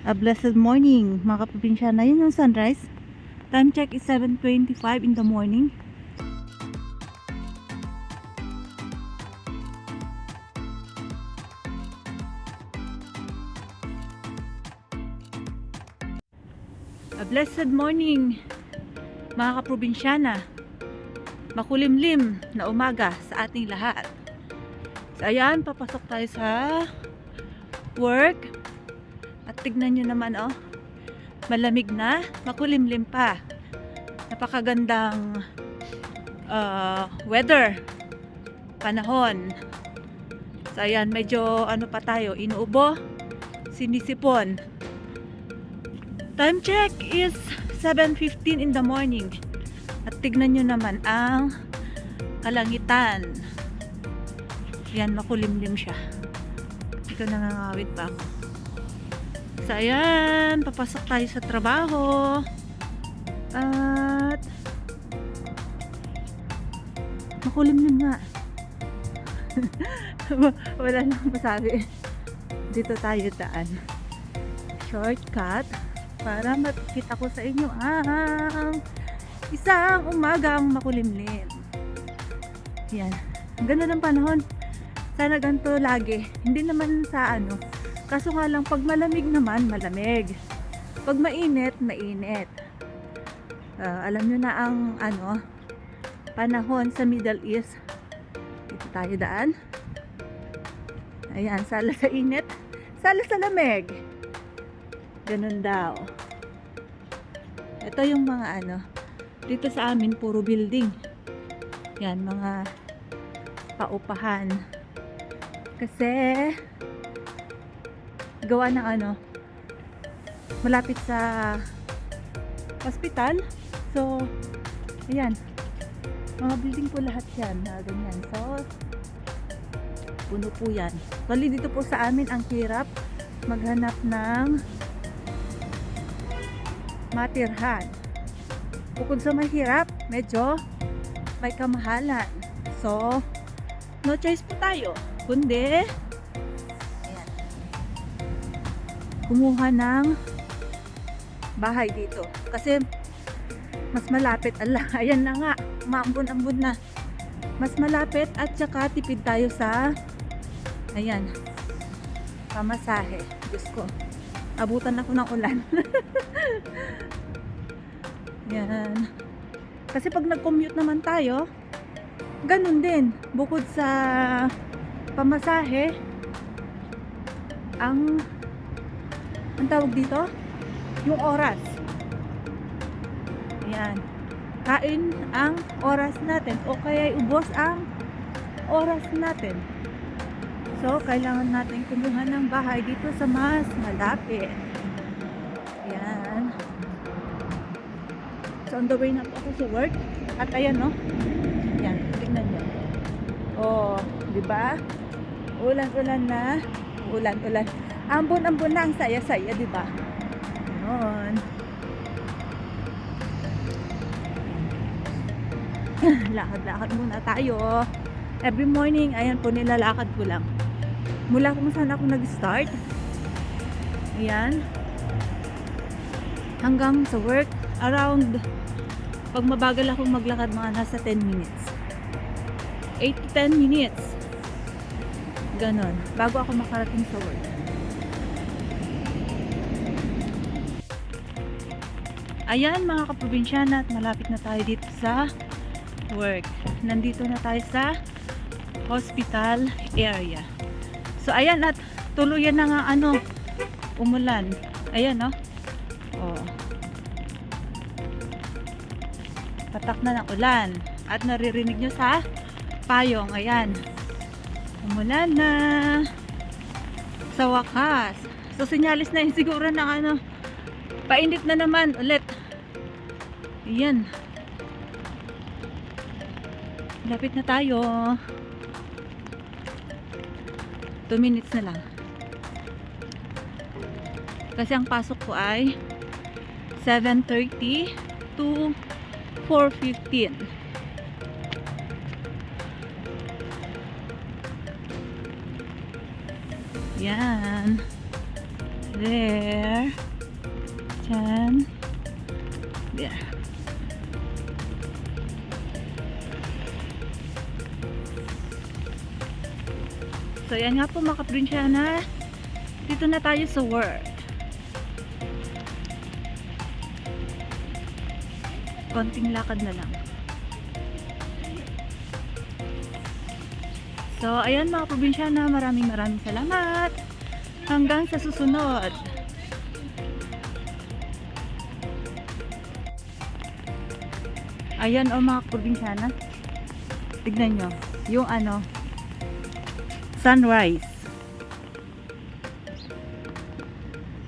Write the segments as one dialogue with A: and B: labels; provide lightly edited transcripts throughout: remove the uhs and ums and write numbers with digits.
A: A blessed morning, mga kaprobinsyana. Yun yung sunrise. Time check is 7:25 in the morning. A blessed morning, mga kaprobinsyana. Makulimlim na umaga sa ating lahat. So ayan, papasok tayo sa work. At tignan nyo naman, oh, malamig na, makulimlim pa. Napakagandang weather, panahon. So ayan, medyo ano pa tayo, inuubo, sinisipon. Time check is 7:15 in the morning. At tignan nyo naman ang kalangitan. Yan, makulimlim siya. Ito, nangangawit pa ako. So ayan, papasok tayo sa trabaho. At makulimlim nga. Wala nang masabi. Dito tayo daan. Shortcut para makita ko sa inyo ang isang umagang makulimlim. Yan. Ang ganda ng panahon. Sana ganito lagi. Hindi naman sa ano. Kaso nga lang, pag malamig naman, malamig. Pag mainit, mainit. Alam nyo na ang ano, panahon sa Middle East. Dito tayo daan. Ayan, sala sa init, sala sa lamig. Ganun daw. Ito yung mga ano, dito sa amin, puro building. Yan, mga paupahan. Kasi gawa ng ano, malapit sa hospital. So, ayan, mga building po lahat yan na ganyan. So, puno po yan. Bali dito po sa amin, ang hirap maghanap ng matirhan. Bukod sa mahirap, medyo may kamahalan. So, no choice po tayo, kundi ayan, kumuha ng bahay dito. Kasi mas malapit. Allah, ayan na nga, maambon-ambon na. Mas malapit at saka tipid tayo sa ayan, pamasahe. Diyos ko, abutan ako ng ulan. Yan. Kasi pag nag-commute naman tayo, ganun din. Bukod sa pamasahe, ang tawag dito, yung oras. Yan. Kain ang oras natin o kaya ubos ang oras natin. So, kailangan natin kumuha ng bahay dito sa mas malapit. Yan. So, on the way na po ako sa work. At ayan, no? Yan, tingnan nyo. Oh, di ba? Ulan-ulan na. Ulan-ulan. Ambon-ambon na, ang saya-saya, di ba? Yun. Lakad-lakad muna tayo. Every morning, ayan po, nilalakad ko lang. Mula kung saan ako nag-start. Ayan. Hanggang sa work, around, pag mabagal ako maglakad, mga nasa 10 minutes. 8 to 10 minutes. Ganon. Bago ako makarating sa work. Ayan, mga kaprobinsyana, at malapit na tayo dito sa work. Nandito na tayo sa hospital area. So ayan, at tuluyan na nga ano, umulan. Ayan, no? Oh. Patak na ng ulan. At naririnig nyo sa payong. Ayan. Umulan na. Sa wakas. So sinyalis na yun siguro ng ano, painit na naman ulit. Ayan. Lapit na tayo. 2 minutes na lang. Kasi ang pasok ko ay 7:30 to 4:15. Yan. There. Diyan. There. So, yan nga po mga kaprinsyana. Dito na tayo sa work. Konting lakad na lang. So, ayan mga probinsyana, maraming salamat. Hanggang sa susunod. Ayan o mga probinsyana. Tignan nyo. Yung sunrise.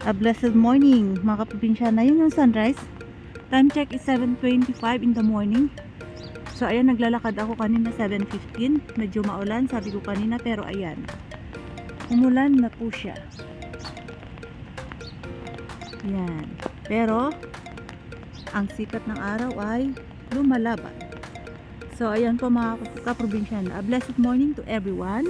A: A blessed morning mga probinsyana. Yun yung sunrise. Time check is 7:25 in the morning. So, ayan, naglalakad ako kanina 7:15. Medyo maulan, sabi ko kanina, pero ayan. Umulan na po siya. Ayan. Pero, ang sikat ng araw ay lumalaban. So, ayan po mga kaprobinsyana. A blessed morning to everyone.